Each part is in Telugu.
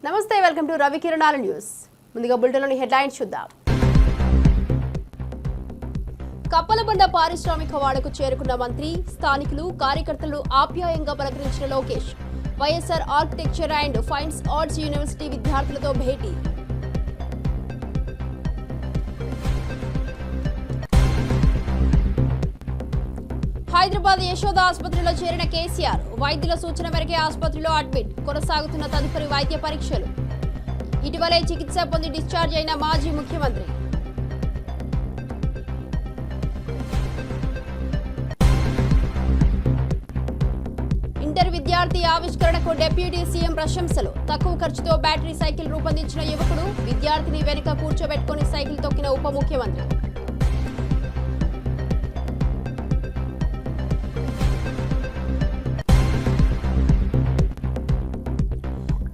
నమస్తే, వెల్కమ్ టు రవి కిరణాల న్యూస్. ముందుగా బులెటిన్లోని హెడ్లైన్స్ చూద్దాం. కప్పలబండ పారిశ్రామిక వాడకు చేరుకున్న మంత్రి, స్థానికులు, కార్యకర్తలు ఆప్యాయంగా పలకరించిన Lokesh. YSR architecture and fine arts university విద్యార్థులతో భేటీ. హైదరాబాద్ యశోద ఆసుపత్రిలో చేరిన కేసీఆర్. వైద్యుల సూచన మేరకే ఆసుపత్రిలో అడ్మిట్. కొనసాగుతున్న తదుపరి వైద్య పరీక్షలు. ఇటీవలే చికిత్స పొంది డిశ్చార్జ్ అయిన మాజీ ముఖ్యమంత్రి. ఇంటర్ విద్యార్థి ఆవిష్కరణకు డిప్యూటీ సీఎం ప్రశంసలు. తక్కువ ఖర్చుతో బ్యాటరీ సైకిల్ రూపొందించిన యువకుడు. విద్యార్థిని వెనుక కూర్చోబెట్టుకుని సైకిల్ తొక్కిన ఉప ముఖ్యమంత్రి.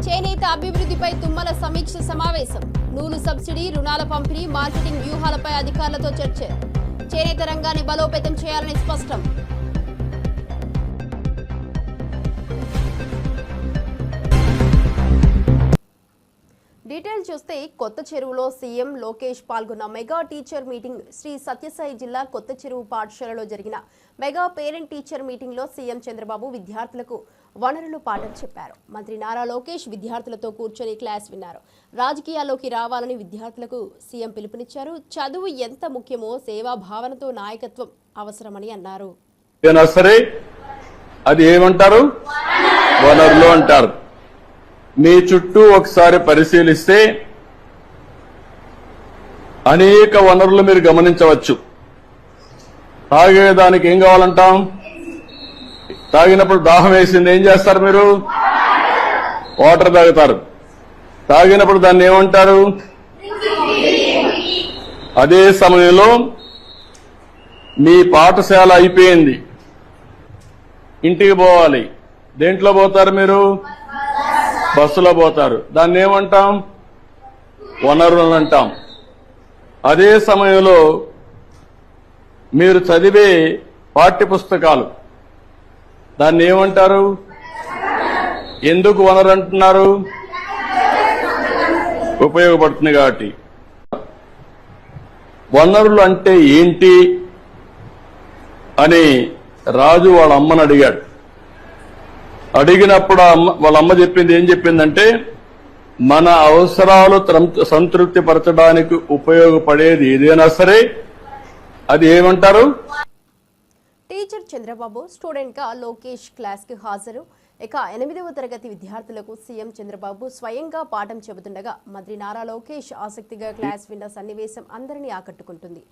చేనేత అభివృద్ధిపై తుమ్మల సమీక్ష సమావేశం. నూలు సబ్సిడీ, రుణాల పంపిణీ, మార్కెటింగ్ వ్యూహాలపై అధికారులతో చర్చ. చేనేత రంగాన్ని బలోపేతం చేయాలని స్పష్టం. డీటెయిల్ చూస్తే, కొత్త చెరువులో సీఎం లోకేష్ పాల్గొన్న mega teacher meeting. Sri Satyasai జిల్లా కొత్త చెరువు పాఠశాలలో జరిగిన మెగా పేరెంట్ టీచర్ మీటింగ్ లో సీఎం చంద్రబాబు విద్యార్థులకు వనరులు పాఠం చెప్పారు. మంత్రి నారా లోకేష్ విద్యార్థులతో కూర్చొని క్లాస్ విన్నారు. రాజకీయాల్లోకి రావాలని విద్యార్థులకు సీఎం పిలుపునిచ్చారు. చదువు ఎంత ముఖ్యమో సేవా భావనతో నాయకత్వం అవసరమని అన్నారు. అది ఏమంటారు? వనరులు అంటారు. మీ చుట్టూ ఒకసారి పరిశీలిస్తే అనేక వనరులు మీరు గమనించవచ్చు. తాగేదానికి ఏం కావాలంటాం? తాగినప్పుడు దాహం వేసింది, ఏం చేస్తారు మీరు? వాటర్ తాగుతారు. తాగినప్పుడు దాన్ని ఏమంటారు? అదే సమయంలో మీ పాఠశాల అయిపోయింది, ఇంటికి పోవాలి. దేంట్లో పోతారు మీరు? బస్సులో పోతారు. దాన్ని ఏమంటాం? వనరులు అంటాం. అదే సమయంలో మీరు చదివే పాఠ్య పుస్తకాలు, దాన్ని ఏమంటారు? ఎందుకు వనరు అంటున్నారు? ఉపయోగపడుతుంది కాబట్టి. వనరులు అంటే ఏంటి అని రాజు వాళ్ళ అమ్మని అడిగాడు. అడిగినప్పుడు వాళ్ళ అమ్మ చెప్పింది ఏం చెప్పిందంటే, మన అవసరాలు సంతృప్తి పరచడానికి ఉపయోగపడేది ఏదైనా సరే అది ఏమంటారు? టీచర్ చంద్రబాబు స్టూడెంట్ గా లోకేష్ క్లాస్ కి హాజరు. ఇక 8వ తరగతి విద్యార్థులకు సీఎం చంద్రబాబు స్వయంగా పాఠం చెబుతుండగా మంత్రి నారా లోకేష్ ఆసక్తిగా క్లాస్ విన్న సన్నివేశం అందరినీ ఆకట్టుకుంటుంది.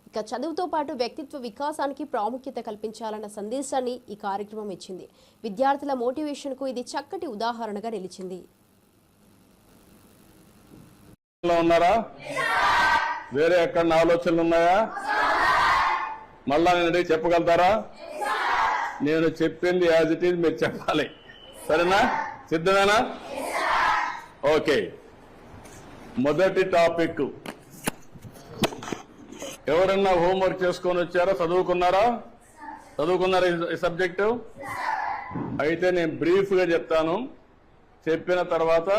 ఇక చదువుతో పాటు వ్యక్తిత్వ వికాసానికి ప్రాముఖ్యత కల్పించాలన్న సందేశాన్ని ఈ కార్యక్రమం ఇచ్చింది. విద్యార్థుల మోటివేషన్ కు ఇది చక్కటి ఉదాహరణగా నిలిచింది. వేరే ఎక్కడ ఆలోచనలు ఉన్నాయా? మళ్ళా నేను చెప్పగలుగుతారా? నేను చెప్పింది యాజ్ ఇట్ ఈజ్ మీరు చెప్పాలి. సరేనా? సిద్ధమేనా? ఓకే. మొదటి టాపిక్, ఎవరన్నా హోంవర్క్ చేసుకొని వచ్చారా? చదువుకున్నారా? ఈ సబ్జెక్టు అయితే నేను బ్రీఫ్ గా చెప్తాను. చెప్పిన తర్వాత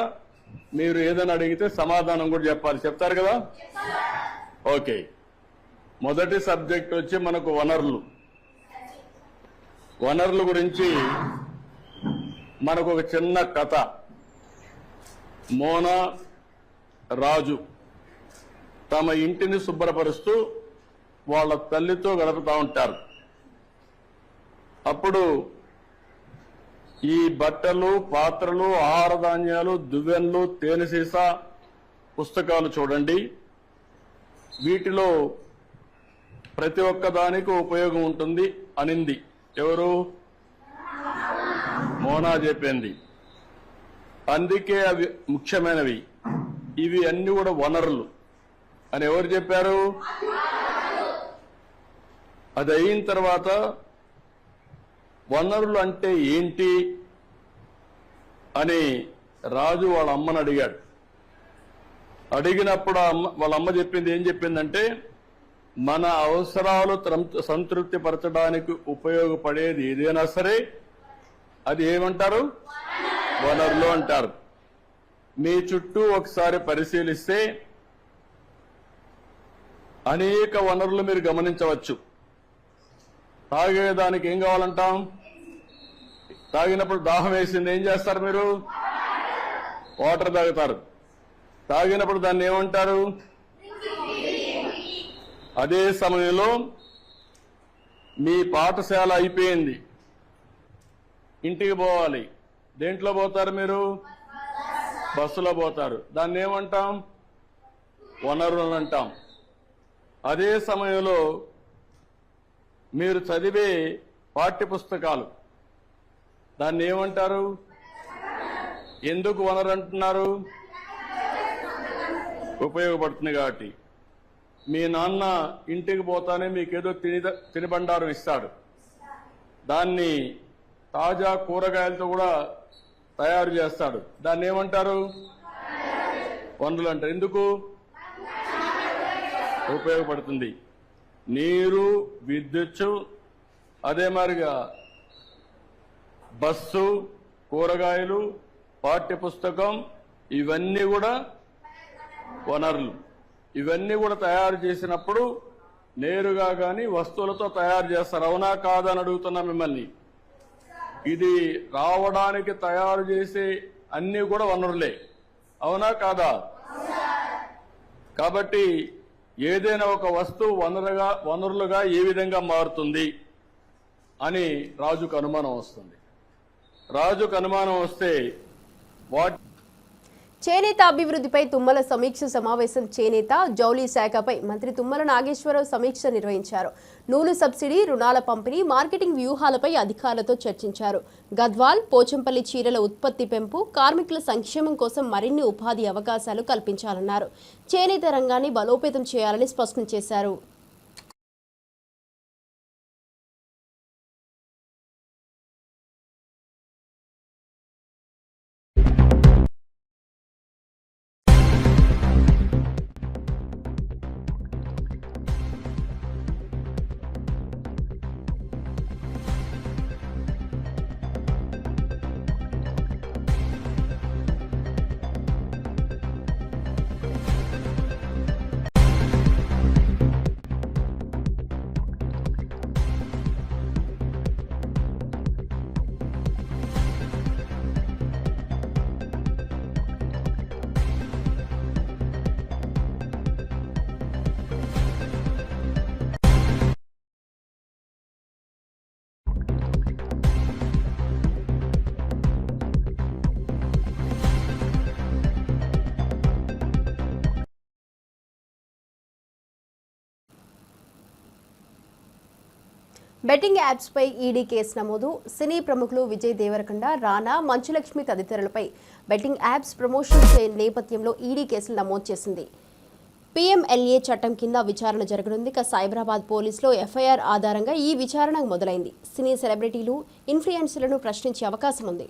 మీరు ఏదైనా అడిగితే సమాధానం కూడా చెప్పాలి. చెప్తారు కదా? ఓకే. మొదటి సబ్జెక్ట్ వచ్చి మనకు వనరులు. వనరుల గురించి మనకు ఒక చిన్న కథ. మోనా, రాజు తమ ఇంటిని శుభ్రపరుస్తూ వాళ్ళ తల్లితో గడుపుతూ ఉంటారు. అప్పుడు ఈ బట్టలు, పాత్రలు, ఆహార ధాన్యాలు, దువ్వెన్లు, తేనె సీసా, పుస్తకాలు చూడండి. వీటిలో ప్రతి ఒక్క దానికి ఉపయోగం ఉంటుంది అనింది. ఎవరు? మోనా చెప్పింది. అందుకే అవి ముఖ్యమైనవి, ఇవి అన్ని కూడా వనరులు అని ఎవరు చెప్పారు? అది అయిన తర్వాత వనరులు అంటే ఏంటి అని రాజు వాళ్ళ అమ్మని అడిగాడు. అడిగినప్పుడు వాళ్ళ అమ్మ చెప్పింది ఏం చెప్పిందంటే, మన అవసరాలు సంతృప్తి పరచడానికి ఉపయోగపడేది ఏదైనా సరే అది ఏమంటారు? వనరులు అంటారు. మీ చుట్టూ ఒకసారి పరిశీలిస్తే అనేక వనరులు మీరు గమనించవచ్చు. తాగేదానికి ఏం కావాలంటాం? తాగినప్పుడు దాహం వేసింది ఏం చేస్తారు? మీరు వాటర్ తాగుతారు. తాగినప్పుడు దాన్ని ఏమంటారు? అదే సమయంలో మీ పాఠశాల అయిపోయింది, ఇంటికి పోవాలి. దేంట్లో పోతారు మీరు? బస్సులో పోతారు. దాన్ని ఏమంటాం? వనరులు అంటాం. అదే సమయంలో మీరు చదివే పాఠ్య పుస్తకాలు, దాన్ని ఏమంటారు? ఎందుకు వనరు అంటున్నారు? ఉపయోగపడుతుంది కాబట్టి. మీ నాన్న ఇంటికి పోతానే మీకేదో తినిబండారం ఇస్తాడు. దాన్ని తాజా కూరగాయలతో కూడా తయారు చేస్తాడు. దాన్ని ఏమంటారు? వనరులు అంటారు. ఎందుకు? ఉపయోగపడుతుంది. నీరు, విద్యుత్, అదే మాదిరిగా బస్సు, కూరగాయలు, పాఠ్య పుస్తకం, ఇవన్నీ కూడా వనరులు. ఇవన్నీ కూడా తయారు చేసినప్పుడు నేరుగా కానీ వస్తువులతో తయారు చేస్తారు. అవునా కాదా అని అడుగుతున్నా మిమ్మల్ని. ఇది రావడానికి తయారు చేసే అన్నీ కూడా వనరులే. అవునా కాదా? కాబట్టి ఏదైనా ఒక వస్తువు వనరులుగా ఏ విధంగా మారుతుంది అని రాజుకు అనుమానం వస్తుంది. రాజుకు అనుమానం వస్తే చేనేత అభివృద్ధిపై తుమ్మల సమీక్ష సమావేశం. చేనేత జౌళి శాఖపై మంత్రి తుమ్మల నాగేశ్వరరావు సమీక్ష నిర్వహించారు. నూలు సబ్సిడీ, రుణాల పంపిణీ, మార్కెటింగ్ వ్యూహాలపై అధికారులతో చర్చించారు. గద్వాల్, పోచంపల్లి చీరల ఉత్పత్తి పెంపు, కార్మికుల సంక్షేమం కోసం మరిన్ని ఉపాధి అవకాశాలు కల్పించాలన్నారు. చేనేత రంగాన్ని బలోపేతం చేయాలని స్పష్టం చేశారు. బెట్టింగ్ యాప్స్ పై ఈడీ కేసు నమోదు. సినీ ప్రముఖులు విజయ్ దేవరకొండ, రానా, మంచులక్ష్మి తదితరులపై బెట్టింగ్ యాప్స్ ప్రమోషన్ నేపథ్యంలో ఈడీ కేసులు నమోదు చేసింది. పీఎంఎల్ఏ చట్టం కింద విచారణ జరగనుంది. సైబరాబాద్ పోలీసులో ఎఫ్ఐఆర్ ఆధారంగా ఈ విచారణ మొదలైంది. సినీ సెలబ్రిటీలు, ఇన్ఫ్లుయెన్సర్లను ప్రశ్నించే అవకాశం ఉంది.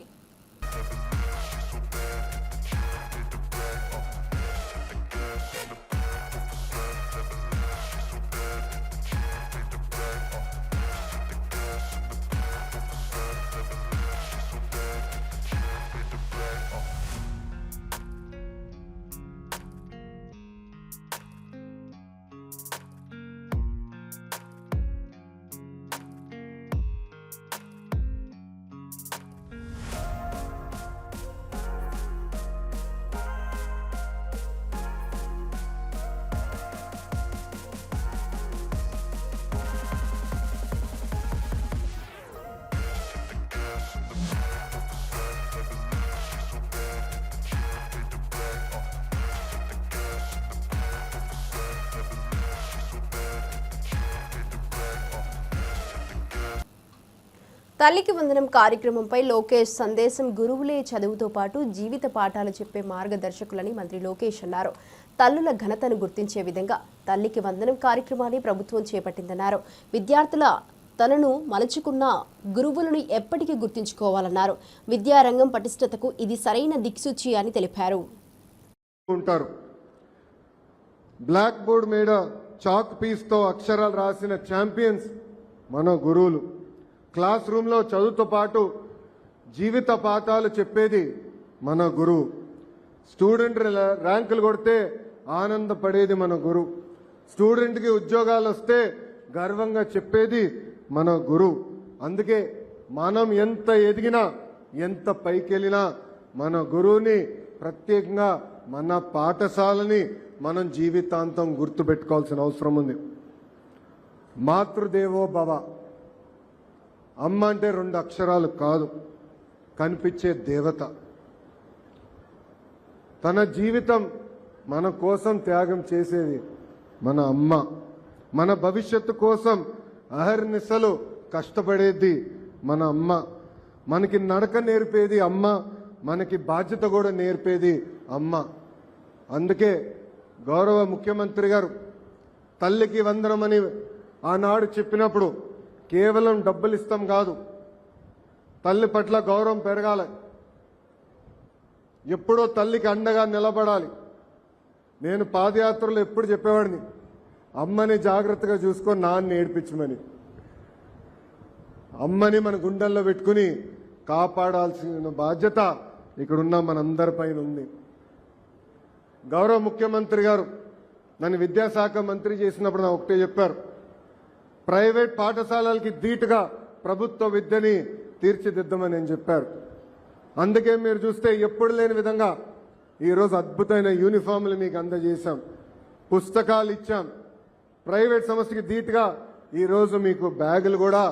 తల్లికి వందనం కార్యక్రమంపై లోకేష్ సందేశం గురువులే చదువుతో పాటు జీవిత పాఠాలు చెప్పే మార్గదర్శకులని మంత్రి లోకేష్ అన్నారు. తల్లుల ఘనతను గుర్తించే విధంగా తల్లికి వందనం కార్యక్రమాన్ని ప్రభుత్వం చేపట్టిందన్నారు. విద్యార్థుల తనను మలచుకున్న గురువులను ఎప్పటికీ గుర్తుంచుకోవాలన్నారు. విద్యారంగం పటిష్టతకు ఇది సరైన దిక్సూచి అని తెలిపారు. బ్లాక్ బోర్డ్ మీద చాక్ పీస్ తో అక్షరాలు రాసిన ఛాంపియన్స్ మన గురువులు. క్లాస్ రూమ్ లో చదువుతో పాటు జీవిత పాఠాలు చెప్పేది మన గురువు. స్టూడెంట్ ర్యాంకులు కొడితే ఆనందపడేది మన గురువు. స్టూడెంట్కి ఉద్యోగాలు వస్తే గర్వంగా చెప్పేది మన గురువు. అందుకే మనం ఎంత ఎదిగినా ఎంత పైకెళ్ళినా మన గురువుని ప్రత్యేకంగా మన పాఠశాలని మనం జీవితాంతం గుర్తుపెట్టుకోవాల్సిన అవసరం ఉంది. మాతృదేవో భవ. అమ్మ అంటే 2 అక్షరాలు కాదు, కనిపించే దేవత. తన జీవితం మన కోసం త్యాగం చేసేది మన అమ్మ. మన భవిష్యత్తు కోసం అహర్నిశలు కష్టపడేది మన అమ్మ. మనకి నడక నేర్పేది అమ్మ, మనకి బాధ్యత కూడా నేర్పేది అమ్మ. అందుకే గౌరవ ముఖ్యమంత్రి గారు తల్లికి వందనమని ఆనాడు చెప్పినప్పుడు కేవలం డబ్బులు ఇస్తాం కాదు, తల్లి పట్ల గౌరవం పెరగాలి, ఎప్పుడో తల్లికి అండగా నిలబడాలి. నేను పాదయాత్రలో ఎప్పుడు చెప్పేవాడిని, అమ్మని జాగ్రత్తగా చూసుకొని నాన్న ఏడిపించమని. అమ్మని మన గుండెల్లో పెట్టుకుని కాపాడాల్సిన బాధ్యత ఇక్కడున్న మనందరిపైన ఉంది. గౌరవ ముఖ్యమంత్రి గారు నన్ను విద్యాశాఖ మంత్రి చేసినప్పుడు నాకు ఒకటే చెప్పారు, ప్రైవేట్ పాఠశాలలకి ధీటుగా ప్రభుత్వ విద్యని తీర్చిదిద్దమని నేను చెప్పారు. అందుకే మీరు చూస్తే ఎప్పుడు లేని విధంగా ఈరోజు అద్భుతమైన యూనిఫామ్లు మీకు అందజేశాం, పుస్తకాలు ఇచ్చాం. ప్రైవేట్ సంస్థకి ధీటుగా ఈరోజు మీకు బ్యాగులు కూడా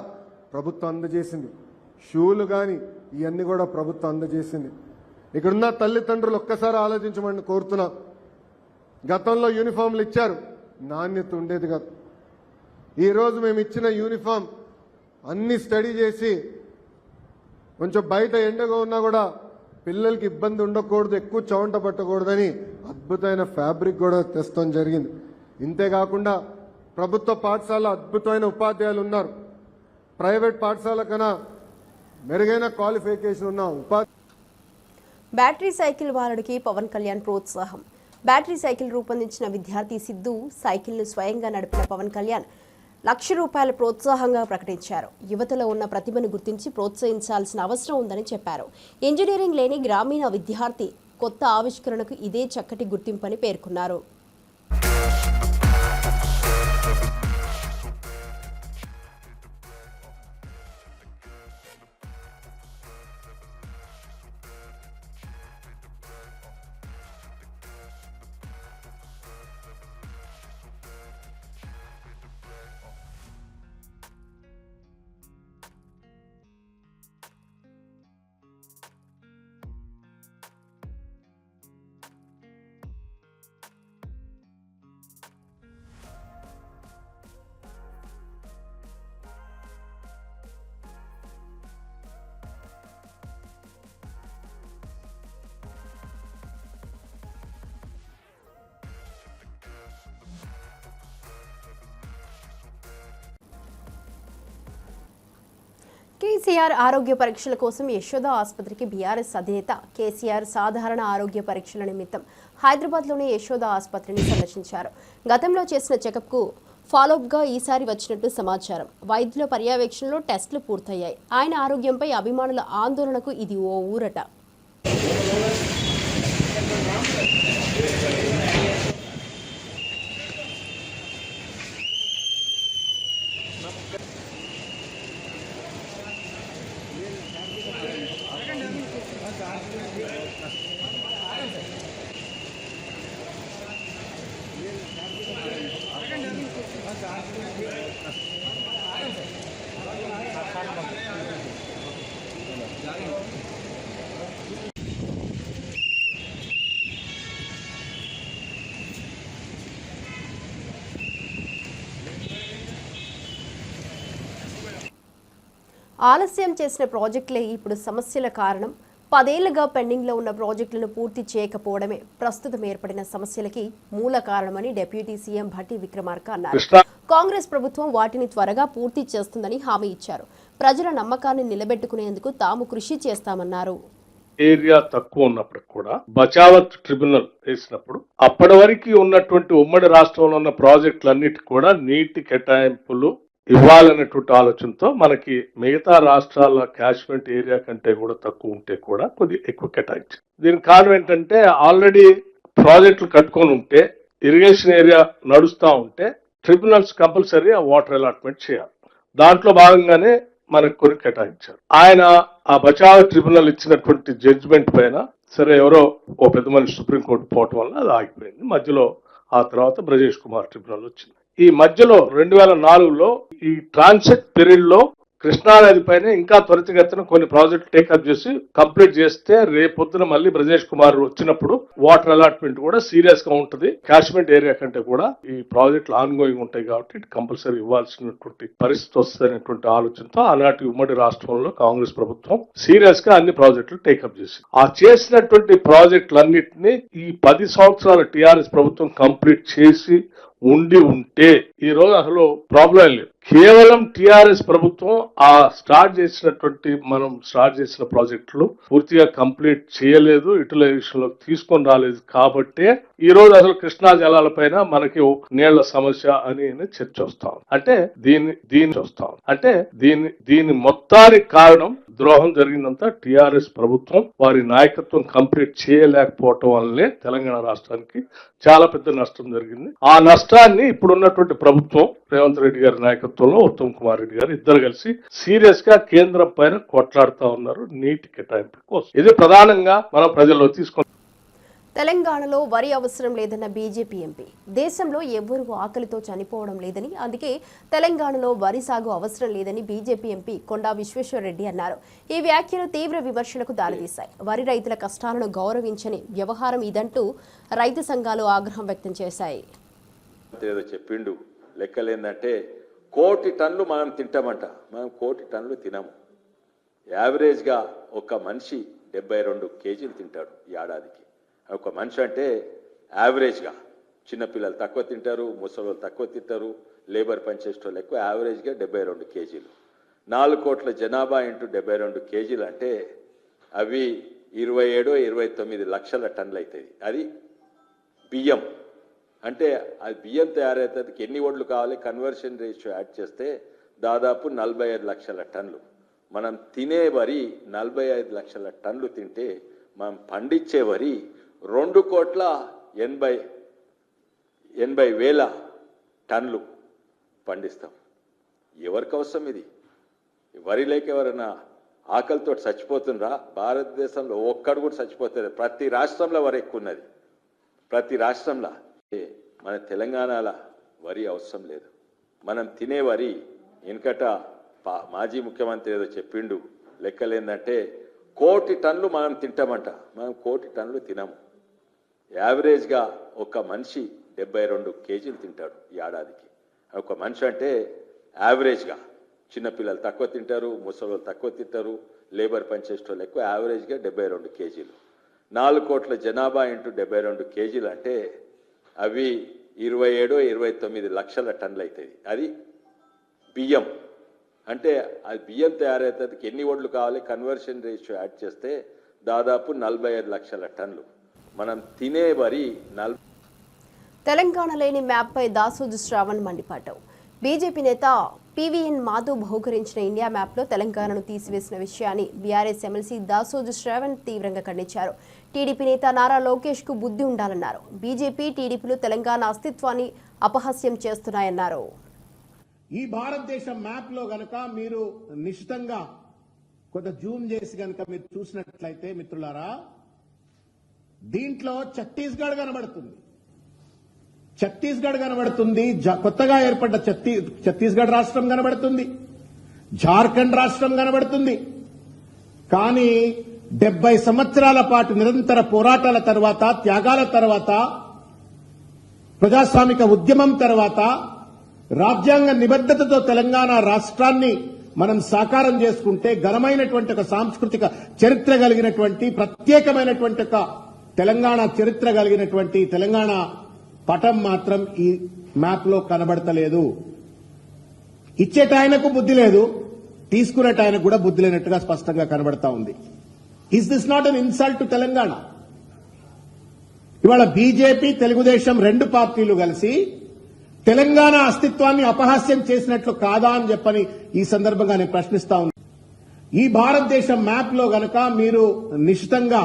ప్రభుత్వం అందజేసింది, షూలు కానీ ఇవన్నీ కూడా ప్రభుత్వం అందజేసింది. ఇక్కడున్న తల్లిదండ్రులు ఒక్కసారి ఆలోచించమని కోరుతున్నా. గతంలో యూనిఫామ్లు ఇచ్చారు, నాణ్యత ఉండేది కాదు. ఈరోజు మేము ఇచ్చిన యూనిఫామ్ అన్ని స్టడీ చేసి కొంచెం బయట ఎండగా ఉన్నా కూడా పిల్లలకి ఇబ్బంది ఉండకూడదు, ఎక్కువ చవంట పట్టకూడదని అద్భుతమైన ఫ్యాబ్రిక్ కూడా తెస్తాం జరిగింది. ఇంతేకాకుండా ప్రభుత్వ పాఠశాల అద్భుతమైన ఉపాధ్యాయులు ఉన్నారు. ప్రైవేట్ పాఠశాల కన్నా మెరుగైన క్వాలిఫికేషన్ ఉన్న బ్యాటరీ సైకిల్ వారుడికి పవన్ కళ్యాణ్ ప్రోత్సాహం. బ్యాటరీ సైకిల్ రూపొందించిన విద్యార్థి సిద్ధు సైకిల్ను స్వయంగా నడిపిన పవన్ కళ్యాణ్ ₹1,00,000 ప్రోత్సాహంగా ప్రకటించారు. యువతలో ఉన్న ప్రతిభను గుర్తించి ప్రోత్సహించాల్సిన అవసరం ఉందని చెప్పారు. ఇంజనీరింగ్ లేని గ్రామీణ విద్యార్థి కొత్త ఆవిష్కరణకు ఇదే చక్కటి గుర్తింపని పేర్కొన్నారు. కేసీఆర్ ఆరోగ్య పరీక్షల కోసం యశోద ఆసుపత్రికి బీఆర్ఎస్ అధినేత కేసీఆర్ సాధారణ ఆరోగ్య పరీక్షల నిమిత్తం హైదరాబాద్లోని యశోద ఆసుపత్రిని సందర్శించారు. గతంలో చేసిన చెకప్కు ఫాలోఅప్గా ఈసారి వచ్చినట్టు సమాచారం. వైద్యుల పర్యవేక్షణలో టెస్టులు పూర్తయ్యాయి. ఆయన ఆరోగ్యంపై అభిమానుల ఆందోళనకు ఇది ఓ ఊరట. ఆలస్యం చేసిన ప్రాజెక్టులే ఇప్పుడు సమస్యల కారణం. 10 ఏళ్లుగా పెండింగ్లో ఉన్న ప్రాజెక్టులను పూర్తి చేయకపోవడమే ప్రస్తుతం ఏర్పడిన సమస్యలకి మూల కారణమని డిప్యూటీ సీఎం భట్టి విక్రమార్క అన్నారు. కాంగ్రెస్ ప్రభుత్వం వాటిని త్వరగా పూర్తి చేస్తుందని హామీ ఇచ్చారు. ప్రజల నమ్మకాన్ని నిలబెట్టుకునేందుకు తాము కృషి చేస్తామన్నారు. ఏరియా తక్కువ ఉన్నప్పుడు కూడా బచావత్ ట్రిబ్యునల్ వేసినప్పుడు అప్పటి వరకు ఉన్నటువంటి ఉమ్మడి రాష్ట్రంలో ఉన్న ప్రాజెక్టులన్నిటి కూడా నీటి కేటాయింపులు ఇవ్వాలనేటువంటి ఆలోచనతో మనకి మిగతా రాష్ట్రాల క్యాచ్మెంట్ ఏరియా కంటే కూడా తక్కువ ఉంటే కూడా కొద్దిగా ఎక్కువ కేటాయించారు. దీనికి కారణం ఏంటంటే ఆల్రెడీ ప్రాజెక్టులు కట్టుకొని ఉంటే, ఇరిగేషన్ ఏరియా నడుస్తూ ఉంటే ట్రిబ్యునల్స్ కంపల్సరీ ఆ వాటర్ అలాట్మెంట్ చేయాలి. దాంట్లో భాగంగానే మనకు కొన్ని కేటాయించారు. ఆయన ఆ బచావ్ ట్రిబ్యునల్ ఇచ్చినటువంటి జడ్జిమెంట్ పైన సరే ఎవరో ఓ పెద్ద మనిషి సుప్రీంకోర్టు పోవటం వల్ల అది ఆగిపోయింది. మధ్యలో ఆ తర్వాత బ్రజేష్ కుమార్ ట్రిబ్యునల్ వచ్చింది. ఈ మధ్యలో 2004లో ఈ ట్రాన్సిట్ పీరియడ్ లో కృష్ణానది పైన ఇంకా త్వరితగతిన కొన్ని ప్రాజెక్టులు టేకప్ చేసి కంప్లీట్ చేస్తే రేపొద్దున మళ్ళీ బ్రజేష్ కుమార్ వచ్చినప్పుడు వాటర్ అలాట్మెంట్ కూడా సీరియస్ గా ఉంటుంది. క్యాచ్మెంట్ ఏరియా కంటే కూడా ఈ ప్రాజెక్టులు ఆన్ గోయింగ్ ఉంటాయి కాబట్టి ఇటు కంపల్సరీ ఇవ్వాల్సినటువంటి పరిస్థితి వస్తుందనేటువంటి ఆలోచనతో ఆనాటి ఉమ్మడి రాష్ట్రంలో కాంగ్రెస్ ప్రభుత్వం సీరియస్ గా అన్ని ప్రాజెక్టులు టేకప్ చేసింది. ఆ చేసినటువంటి ప్రాజెక్టులన్నింటినీ ఈ 10 సంవత్సరాల టీఆర్ఎస్ ప్రభుత్వం కంప్లీట్ చేసి ఉంటే ఈ రోజు అసలు ప్రాబ్లం లేదు. కేవలం టీఆర్ఎస్ ప్రభుత్వం ఆ స్టార్ట్ చేసిన ప్రాజెక్టులు పూర్తిగా కంప్లీట్ చేయలేదు, యూటిలైజేషన్ లో తీసుకొని రాలేదు కాబట్టే ఈ రోజు అసలు కృష్ణా జలాలపైన మనకి నీళ్ల సమస్య అని చర్చ వస్తాం. అంటే దీని మొత్తానికి కారణం ద్రోహం జరిగిందంతా టీఆర్ఎస్ ప్రభుత్వం వారి నాయకత్వం కంప్లీట్ చేయలేకపోవటం వల్లనే తెలంగాణ రాష్ట్రానికి చాలా పెద్ద నష్టం జరిగింది. ఆ నష్టాన్ని ఇప్పుడున్నటువంటి ప్రభుత్వం రేవంత్ రెడ్డి గారి నాయకత్వంలో ఉత్తమ్ కుమార్ రెడ్డి గారు ఇద్దరు కలిసి సీరియస్ గా కేంద్రం పైన కొట్లాడుతా ఉన్నారు నీటి కేటాయింపు కోసం. ఇది ప్రధానంగా మనం ప్రజల్లో తీసుకొని. తెలంగాణలో వరి అవసరం లేదన్న బీజేపీ ఎంపీ, దేశంలో ఎవ్వరూ ఆకలితో చనిపోవడం లేదని, అందుకే తెలంగాణలో వరి సాగు అవసరం లేదని బీజేపీ ఎంపీ కొండా విశ్వేశ్వరరెడ్డి అన్నారు. ఈ వ్యాఖ్యలు తీవ్ర విమర్శలకు దారితీశాయి. వరి రైతుల కష్టాలను గౌరవించని వ్యవహారం ఇదంటూ రైతు సంఘాలు ఆగ్రహం వ్యక్తం చేశాయి. చెప్పిండు లెక్కలేందంటే 1 కోటి టన్నులు మనం తింటామంట, మనం 1 కోటి టన్నులు తినము. యావరేజ్గా ఒక మనిషి 72 కేజీలు తింటాడు ఈ ఏడాదికి. ఒక మనిషి అంటే యావరేజ్గా చిన్నపిల్లలు తక్కువ తింటారు, ముసలి తక్కువ తింటారు, లేబర్ పనిచేసేటోళ్ళు ఎక్కువ. యావరేజ్గా 72 కేజీలు. 4 కోట్ల జనాభా ఇంటూ 72 కేజీలు అంటే అవి 27-29 లక్షల టన్నులు అవుతాయి. అది బియ్యం అంటే అది బియ్యం తయారవుతానికి ఎన్ని ఒడ్లు కావాలి, కన్వర్షన్ రేషియో యాడ్ చేస్తే దాదాపు 45 లక్షల టన్నులు. మనం తినే వరి 45 లక్షల టన్నులు తింటే మనం పండించే వరి 2,80,000 టన్నులు పండిస్తాం. ఎవరికి అవసరం ఇది? వరి లేక ఎవరైనా ఆకలితో చచ్చిపోతుండ్రా? భారతదేశంలో ఒక్కడు కూడా చచ్చిపోతుంది. ప్రతి రాష్ట్రంలో వరి ఎక్కువ ఉన్నది, ప్రతి రాష్ట్రంలో. మన తెలంగాణలో వరి అవసరం లేదు. మనం తినే వరి వెనకట మాజీ ముఖ్యమంత్రి ఏదో చెప్పిండు లెక్కలేందంటే 1 కోటి టన్నులు మనం తింటామంట, మనం 1 కోటి టన్నులు తినము. యావరేజ్గా ఒక మనిషి 72 కేజీలు తింటాడు ఈ ఏడాదికి. ఒక మనిషి అంటే యావరేజ్గా చిన్నపిల్లలు తక్కువ తింటారు, ముసలి తక్కువ తింటారు, లేబర్ పనిచేసేటోళ్ళు ఎక్కువ. యావరేజ్గా 72 కేజీలు. 4 కోట్ల జనాభా ఇంటూ 72 కేజీలు అంటే అవి 27-29 లక్షల టన్నులు అవుతాయి. అది బియ్యం అంటే అది బియ్యం తయారవుతానికి ఎన్ని ఒడ్లు కావాలి, కన్వర్షన్ రేషియో యాడ్ చేస్తే దాదాపు 45 లక్షల టన్నులు. మనం తినే వరి తెలంగాణ లేని మ్యాప్పై దాసోజు శ్రావణ్ మండిపాటు. బీజేపీ నేత పీవీఎన్ మాధవ్ బహుకరించిన ఇండియా మ్యాప్లో తెలంగాణను తీసివేసిన విషయాన్ని బీఆర్ఎస్ ఎమ్మెల్సీ దాసోజు శ్రావణ్ తీవ్రంగా ఖండించారు. టీడీపీ నేత నారా లోకేష్ కు బుద్ధి ఉండాలన్నారు. బీజేపీ టీడీపీలు తెలంగాణ అస్తిత్వాన్ని అపహాస్యం చేస్తున్నాయన్నారు. ఈ భారతదేశం మ్యాప్ లో గనక మీరు నిశ్చితంగా కొంత జూమ్ చేసి గనక మీరు చూసినట్లయితే మిత్రులారా, దీంట్లో ఛత్తీస్గఢ్ కనబడుతుంది. కొత్తగా ఏర్పడ్డ ఛత్తీస్గఢ్ రాష్ట్రం కనబడుతుంది, జార్ఖండ్ రాష్ట్రం కనబడుతుంది. కానీ 70 సంవత్సరాల పాటు నిరంతర పోరాటాల తర్వాత, త్యాగాల తర్వాత, ప్రజాస్వామిక ఉద్యమం తర్వాత, రాజ్యాంగ నిబద్ధతతో తెలంగాణ రాష్ట్రాన్ని మనం సాకారం చేసుకుంటే ఘనమైనటువంటి ఒక సాంస్కృతిక చరిత్ర కలిగినటువంటి ప్రత్యేకమైనటువంటి ఒక తెలంగాణ చరిత్ర కలిగినటువంటి తెలంగాణ పటం మాత్రం ఈ మ్యాప్ లో కనబడతలేదు. ఇచ్చేట ఆయనకు బుద్ధి లేదు, తీసుకునేట ఆయనకు కూడా బుద్ధి లేనట్టుగా స్పష్టంగా కనబడతా ఉంది. Is this not an insult to Telangana? ఇవాళ బీజేపీ, తెలుగుదేశం 2 పార్టీలు కలిసి తెలంగాణ అస్తిత్వాన్ని అపహాస్యం చేసినట్లు కాదా అని చెప్పని ఈ సందర్భంగా నేను ప్రశ్నిస్తా ఉన్నాను. ఈ భారతదేశం మ్యాప్ లో గనక మీరు నిశ్చితంగా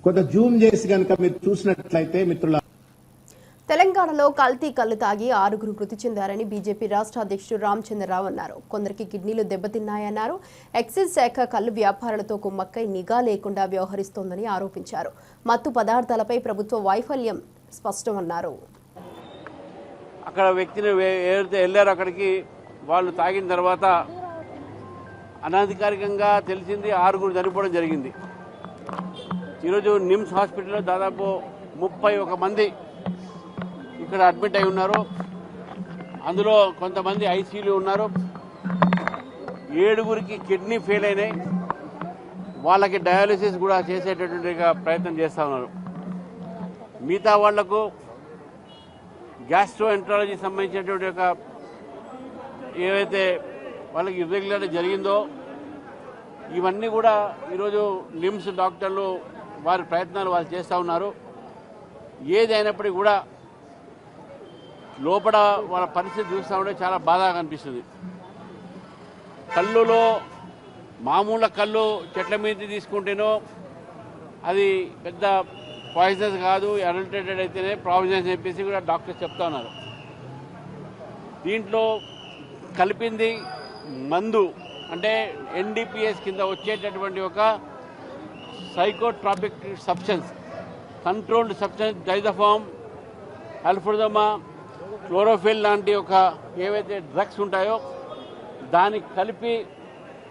కొంత జూమ్ చేసి గనక మీరు చూసినట్లయితే మిత్రుల తెలంగాణలో కల్తీ కళ్ళు తాగి 6 మృతి చెందారని బీజేపీ రాష్ట్ర అధ్యక్షుడు రామచంద్రరావు అన్నారు. కొందరికి కిడ్నీలు దెబ్బతిన్నాయన్నారు. ఎక్సైజ్ శాఖ కళ్ళు వ్యాపారులతో కుమ్మక్కై నిఘా లేకుండా వ్యవహరిస్తోందని ఆరోపించారు. మత్తు పదార్థాలపై ప్రభుత్వ వైఫల్యం స్పష్టమన్నారు. అక్కడ వ్యక్తిని ఎవరైతే వెళ్ళారో అక్కడికి వాళ్ళు తాగిన తర్వాత అనధికారికంగా తెలిసింది 6 చనిపోవడం జరిగింది. ఈరోజు నిమ్స్ హాస్పిటల్లో దాదాపు 31 మంది ఇక్కడ అడ్మిట్ అయి ఉన్నారు. అందులో కొంతమంది ఐసీయూలో ఉన్నారు. 7గురికి కిడ్నీ ఫెయిల్ అయినాయి. వాళ్ళకి డయాలిసిస్ కూడా చేసేటటువంటి ప్రయత్నం చేస్తూ ఉన్నారు. మిగతా వాళ్లకు గ్యాస్ట్రోఎంట్రాలజీ సంబంధించినటువంటి ఒక ఏవైతే వాళ్ళకి ఇర్రెగ్యులర్ జరిగిందో ఇవన్నీ కూడా ఈరోజు నిమ్స్ డాక్టర్లు వారి ప్రయత్నాలు వాళ్ళు చేస్తూ ఉన్నారు. ఏది అయినప్పటికీ కూడా లోపల వాళ్ళ పరిస్థితి చూస్తూ ఉంటే చాలా బాధగా అనిపిస్తుంది. కళ్ళులో మామూలు కళ్ళు చెట్ల మీద తీసుకుంటేనో అది పెద్ద పాయిజన్స్ కాదు, అడల్టరేటెడ్ అయితేనే ప్రావిజన్స్ చెప్పేసి కూడా డాక్టర్స్ చెప్తా ఉన్నారు. దీంట్లో కలిపింది మందు అంటే ఎన్డీపీఎస్ కింద వచ్చేటటువంటి ఒక psychotropic substance, controlled substance, diazepam, alprazolam, chlorophyll లాంటి ఒక ఏవైతే డ్రగ్స్ ఉంటాయో దానికి కలిపి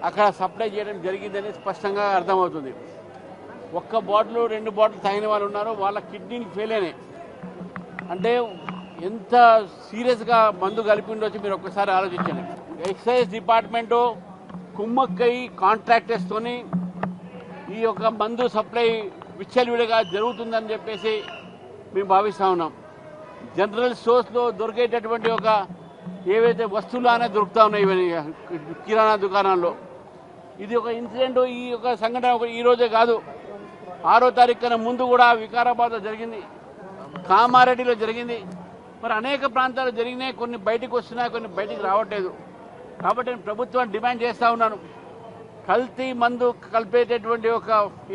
అక్కడ సప్లై చేయడం జరిగిందని స్పష్టంగా అర్థమవుతుంది. 1 బాటిల్ 2 బాటిల్ తాగిన వాళ్ళు ఉన్నారు. వాళ్ళ కిడ్నీలు ఫెయిల్ అయినాయి. అంటే ఎంత సీరియస్గా మందు కలిపి ఉండొచ్చు మీరు ఒక్కసారి ఆలోచించండి. ఎక్సైజ్ డిపార్ట్మెంటు కుమ్మక్కై కాంట్రాక్టర్స్తోని ఈ యొక్క మందు సప్లై విచ్చలవిడిగా జరుగుతుందని చెప్పేసి మేము భావిస్తూ ఉన్నాం. జనరల్ స్టోర్స్లో దొరికేటటువంటి ఒక ఏవైతే వస్తువులు అనేది దొరుకుతూ ఉన్నాయి ఇవన్నీ కిరాణా దుకాణాల్లో. ఇది ఒక ఇన్సిడెంట్, ఈ యొక్క సంఘటన ఈ రోజే కాదు, 6వ తారీఖున ముందు కూడా వికారాబాద్లో జరిగింది, కామారెడ్డిలో జరిగింది, మరి అనేక ప్రాంతాల్లో జరిగినాయి. కొన్ని బయటకు వస్తున్నాయి, కొన్ని బయటికి రావట్లేదు. కాబట్టి నేను ప్రభుత్వాన్ని డిమాండ్ చేస్తూ ఉన్నాను, కల్తీ మందు కలిపేటటువంటి ఒక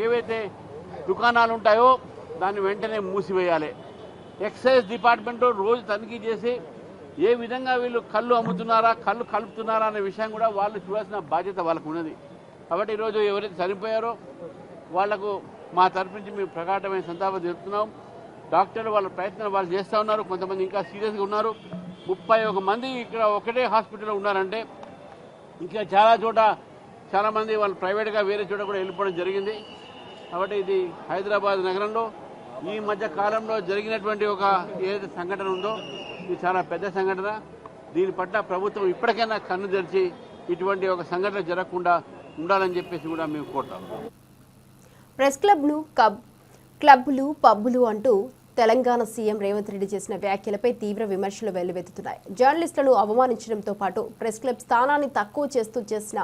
ఏవైతే దుకాణాలు ఉంటాయో దాన్ని వెంటనే మూసివేయాలి. ఎక్సైజ్ డిపార్ట్మెంట్ రోజు తనిఖీ చేసి ఏ విధంగా వీళ్ళు కళ్ళు అమ్ముతున్నారా, కళ్ళు కలుపుతున్నారా అనే విషయం కూడా వాళ్ళు చూడాల్సిన బాధ్యత వాళ్ళకు ఉన్నది. కాబట్టి ఈరోజు ఎవరైతే చనిపోయారో వాళ్లకు మా తరపు నుంచి మేము ప్రకాటమైన సంతాపం తెలుపుతున్నాం. డాక్టర్లు వాళ్ళ ప్రయత్నాలు వాళ్ళు చేస్తూ ఉన్నారు. కొంతమంది ఇంకా సీరియస్గా ఉన్నారు. 31 మంది ఇక్కడ ఒకటే హాస్పిటల్లో ఉన్నారంటే ఇంకా చాలామంది వాళ్ళు ప్రైవేట్గా వేరే చోట కూడా వెళ్ళిపోవడం జరిగింది. కాబట్టి ఇది హైదరాబాద్ నగరంలో ఈ మధ్య కాలంలో జరిగినటువంటి ఒక ఏదైతే సంఘటన ఉందో ఇది చాలా పెద్ద సంఘటన. దీని పట్ల ప్రభుత్వం ఇప్పటికైనా కన్ను తెరిచి ఇటువంటి ఒక సంఘటన జరగకుండా ఉండాలని చెప్పేసి కూడా మేము కోరుతాం. ప్రెస్ క్లబ్లు పబ్బులు అంటూ తెలంగాణ సీఎం రేవంత్ రెడ్డి చేసిన వ్యాఖ్యలపై తీవ్ర విమర్శలు వెల్లువెత్తుతున్నాయి. జర్నలిస్టులను అవమానించడంతో పాటు ప్రెస్ క్లబ్ స్థానాన్ని తక్కువ చేస్తూ చేసిన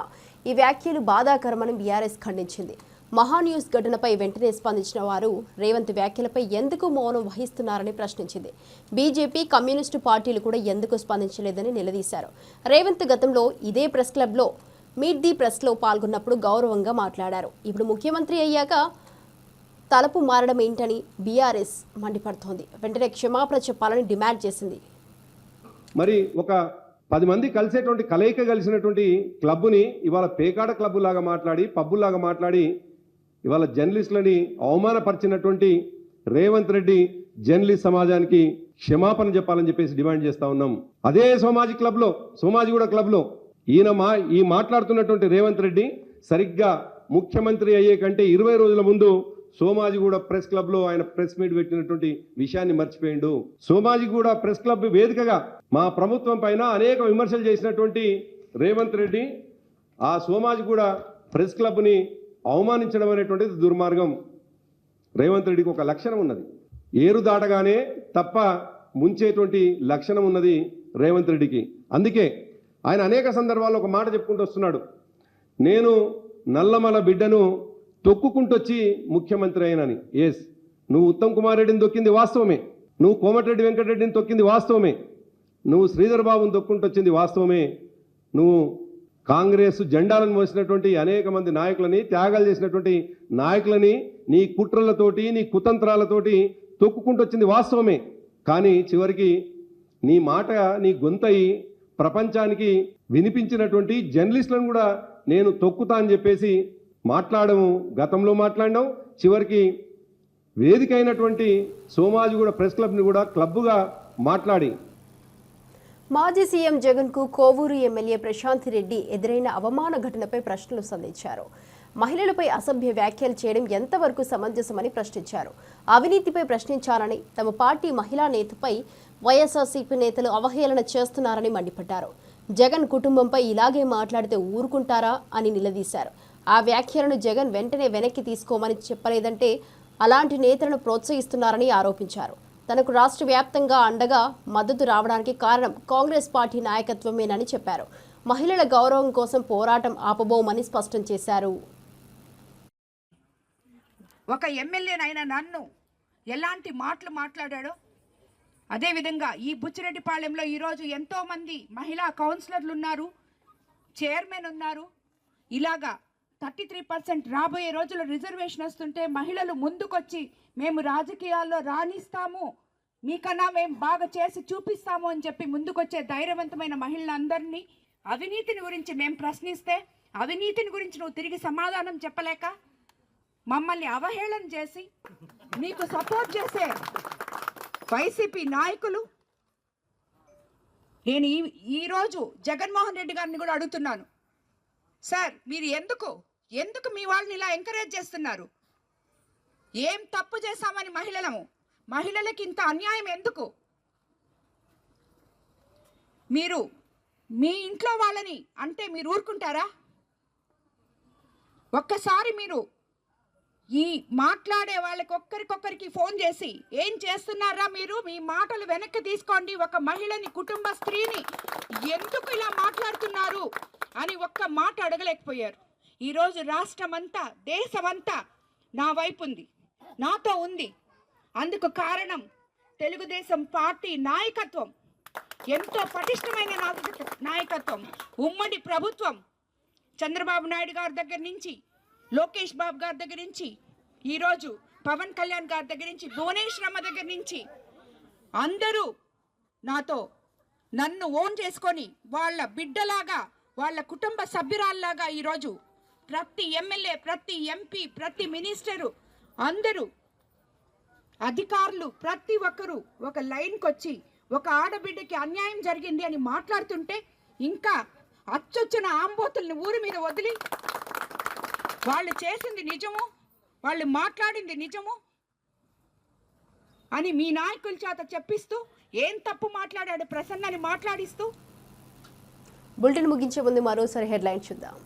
ఈ వ్యాఖ్యలు బాధాకరమని బీఆర్ఎస్ ఖండించింది. మహాన్యూస్ ఘటనపై వెంటనే స్పందించిన వారు రేవంత్ వ్యాఖ్యలపై ఎందుకు మౌనం వహిస్తున్నారని ప్రశ్నించింది. బీజేపీ, కమ్యూనిస్టు పార్టీలు కూడా ఎందుకు స్పందించలేదని నిలదీశారు. రేవంత్ గతంలో ఇదే ప్రెస్ క్లబ్లో మీట్ ది ప్రెస్లో పాల్గొన్నప్పుడు గౌరవంగా మాట్లాడారు. ఇప్పుడు ముఖ్యమంత్రి అయ్యాక తలపు మారడం ఏంటని బీఆర్ఎస్ మండిపడుతోంది. వెంటనే క్షమాపణ చెప్పాలని డిమాండ్ చేసింది. మరి ఒక 10 మంది కలిసేటువంటి కలయిక కలిసినటువంటి క్లబ్ని ఇవాళ పేకాట క్లబ్ లాగా మాట్లాడి, పబ్బులాగా మాట్లాడి ఇవాళ జర్నలిస్టులని అవమానపరిచినటువంటి రేవంత్ రెడ్డి జర్నలిస్ట్ సమాజానికి క్షమాపణ చెప్పాలని చెప్పేసి డిమాండ్ చేస్తా ఉన్నాం. అదే సోమాజిగూడ క్లబ్లో ఈ మాట్లాడుతున్నటువంటి రేవంత్ రెడ్డి సరిగ్గా ముఖ్యమంత్రి అయ్యే కంటే 20 రోజుల ముందు సోమాజిగూడ ప్రెస్ క్లబ్లో ఆయన ప్రెస్ మీట్ పెట్టినటువంటి విషయాన్ని మర్చిపోయిండు. సోమాజిగూడ ప్రెస్ క్లబ్ వేదికగా మా ప్రభుత్వం పైన అనేక విమర్శలు చేసినటువంటి రేవంత్ రెడ్డి ఆ సోమాజిగూడ ప్రెస్ క్లబ్ని అవమానించడం అనేటువంటిది దుర్మార్గం. రేవంత్ రెడ్డికి ఒక లక్షణం ఉన్నది, ఏరు దాటగానే తప్ప ముంచేటువంటి లక్షణం ఉన్నది రేవంత్ రెడ్డికి. అందుకే ఆయన అనేక సందర్భాల్లో ఒక మాట చెప్పుకుంటూ వస్తున్నాడు, నేను నల్లమల బిడ్డను తొక్కుకుంటొచ్చి ముఖ్యమంత్రి అయినని. నువ్వు ఉత్తమ్ కుమార్ రెడ్డిని తొక్కింది వాస్తవమే, నువ్వు కోమటిరెడ్డి వెంకటరెడ్డిని తొక్కింది వాస్తవమే. నువ్వు శ్రీధర్ బాబుని దొక్కుంటూ వచ్చింది వాస్తవమే. నువ్వు కాంగ్రెస్ జెండాలను మోసినటువంటి అనేక మంది నాయకులని, త్యాగాలు చేసినటువంటి నాయకులని నీ కుట్రలతోటి, నీ కుతంత్రాలతోటి తొక్కుకుంటూ వచ్చింది వాస్తవమే. కానీ చివరికి నీ మాట, నీ గొంతయి ప్రపంచానికి వినిపించినటువంటి జర్నలిస్టులను కూడా నేను తొక్కుతా అని చెప్పేసి మాట్లాడము, గతంలో మాట్లాడినాం. చివరికి వేదిక అయినటువంటి సోమాజిగూడ ప్రెస్ క్లబ్ని కూడా క్లబ్గా మాట్లాడి మాజీ సీఎం జగన్ కు కోవూరు ఎమ్మెల్యే ప్రశాంత్ రెడ్డి ఎదురైన అవమాన ఘటనపై ప్రశ్నలు సంధించారు. మహిళలపై అసభ్య వ్యాఖ్యలు చేయడం ఎంతవరకు సమంజసమని ప్రశ్నించారు. అవినీతిపై ప్రశ్నించాలని, తమ పార్టీ మహిళా నేతపై వైఎస్ఆర్సీపీ నేతలు అవహేళన చేస్తున్నారని మండిపడ్డారు. జగన్ కుటుంబంపై ఇలాగే మాట్లాడితే ఊరుకుంటారా అని నిలదీశారు. ఆ వ్యాఖ్యలను జగన్ వెంటనే వెనక్కి తీసుకోమని చెప్పలేదంటే అలాంటి నేతలను ప్రోత్సహిస్తున్నారని ఆరోపించారు. తనకు రాష్ట్ర వ్యాప్తంగా అండగా మద్దతు రావడానికి కారణం కాంగ్రెస్ పార్టీ నాయకత్వమేనని చెప్పారు. మహిళల గౌరవం కోసం పోరాటం ఆపబోమని స్పష్టం చేశారు. ఒక ఎమ్మెల్యేనైనా నన్ను ఎలాంటి మాటలు మాట్లాడాడో అదేవిధంగా ఈ బుచ్చిరెడ్డిపాళెంలో ఈరోజు ఎంతోమంది మహిళా కౌన్సిలర్లు ఉన్నారు, చైర్మన్ ఉన్నారు. ఇలాగా 33% రాబోయే రోజుల్లో రిజర్వేషన్ వస్తుంటే మహిళలు ముందుకొచ్చి మేము రాజకీయాల్లో రాణిస్తాము, మీకన్నా మేము బాగా చేసి చూపిస్తాము అని చెప్పి ముందుకొచ్చే ధైర్యవంతమైన మహిళలందరినీ అవినీతిని గురించి మేము ప్రశ్నిస్తే అవినీతిని గురించి నువ్వు తిరిగి సమాధానం చెప్పలేక మమ్మల్ని అవహేళన చేసి నీకు సపోర్ట్ చేసే వైసీపీ నాయకులు, నేను ఈరోజు జగన్మోహన్ రెడ్డి గారిని కూడా అడుగుతున్నాను, సార్ మీరు ఎందుకు మీ వాళ్ళని ఇలా ఎంకరేజ్ చేస్తున్నారు? ఏం తప్పు చేశామని మహిళలకి ఇంత అన్యాయం ఎందుకు? మీరు మీ ఇంట్లో వాళ్ళని అంటే మీరు ఊరుకుంటారా? ఒక్కసారి మీరు ఈ మాట్లాడే వాళ్ళకి ఒక్కరికొక్కరికి ఫోన్ చేసి ఏం చేస్తున్నారా మీరు, మీ మాటలు వెనక్కి తీసుకోండి, ఒక మహిళని, కుటుంబ స్త్రీని ఎందుకు ఇలా మాట్లాడుతున్నారు అని ఒక్క మాట అడగలేకపోయారు. ఈరోజు రాష్ట్రమంతా, దేశమంతా నా వైపు ఉంది, నాతో ఉంది. అందుకు కారణం తెలుగుదేశం పార్టీ నాయకత్వం, ఎంతో పటిష్టమైన నాయకత్వం, ఉమ్మడి ప్రభుత్వం. చంద్రబాబు నాయుడు గారి దగ్గర నుంచి, లోకేష్ బాబు గారి దగ్గర నుంచి, ఈరోజు పవన్ కళ్యాణ్ గారి దగ్గర నుంచి, భువనేశ్వరమ్మ దగ్గర నుంచి అందరూ నన్ను ఓన్ చేసుకొని వాళ్ళ బిడ్డలాగా, వాళ్ళ కుటుంబ సభ్యురాల్లాగా ఈరోజు ప్రతి ఎమ్మెల్యే, ప్రతి ఎంపీ, ప్రతి మినిస్టరు, అందరూ అధికారులు ప్రతి ఒక్కరూ ఒక లైన్కి వచ్చి ఒక ఆడబిడ్డకి అన్యాయం జరిగింది అని మాట్లాడుతుంటే ఇంకా అచ్చొచ్చిన ఆంబోతుల్ని ఊరి మీద వదిలి వాళ్ళు చేసింది నిజము, వాళ్ళు మాట్లాడింది నిజము అని మీ నాయకుల చేత చెప్పిస్తూ ఏం తప్పు మాట్లాడాడు ప్రసన్నని మాట్లాడిస్తూ. బులెటిన్ ముగించే ముందు మరోసారి హెడ్లైన్ చూద్దాం.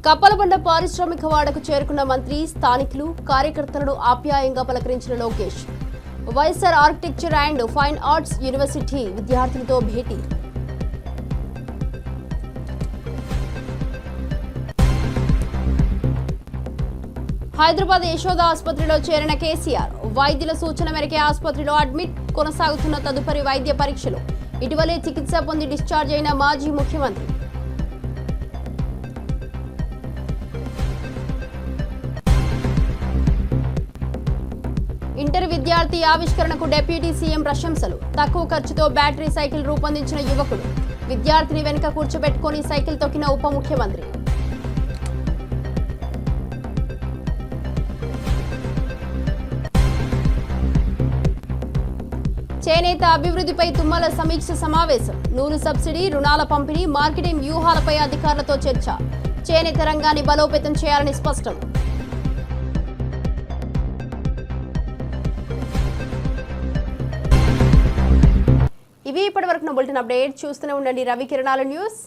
కప్పలబండ పారిశ్రామిక వాడకు చేరుకున్న మంత్రి, స్థానికులు, కార్యకర్తలను ఆప్యాయంగా పలకరించిన Lokesh. YSR architecture and fine arts university విద్యార్థులతో భేటీ. హైదరాబాద్ యశోద ఆసుపత్రిలో చేరిన కేసీఆర్. వైద్యుల సూచన మేరకే ఆసుపత్రిలో అడ్మిట్, కొనసాగుతున్న తదుపరి వైద్య పరీక్షలు. ఇటీవలే చికిత్స పొంది డిశ్చార్జ్ అయిన మాజీ ముఖ్యమంత్రి. ఇంటర్ విద్యార్థి ఆవిష్కరణకు డిప్యూటీ సీఎం ప్రశంసలు. తక్కువ ఖర్చుతో బ్యాటరీ సైకిల్ రూపొందించిన యువకుడు. విద్యార్థిని వెనుక కూర్చోబెట్టుకుని సైకిల్ తొక్కిన ఉప ముఖ్యమంత్రి. చేనేత అభివృద్ధిపై తుమ్మల సమీక్ష సమావేశం. నూలు సబ్సిడీ, రుణాల పంపిణీ, మార్కెటింగ్ వ్యూహాలపై అధికారులతో చర్చ. చేనేత రంగాన్ని బలోపేతం చేయాలని స్పష్టం. ఇవి ఇప్పటివరకు బులెటిన్ అప్డేట్. చూస్తూనే ఉండండి రవి కిరణాల న్యూస్.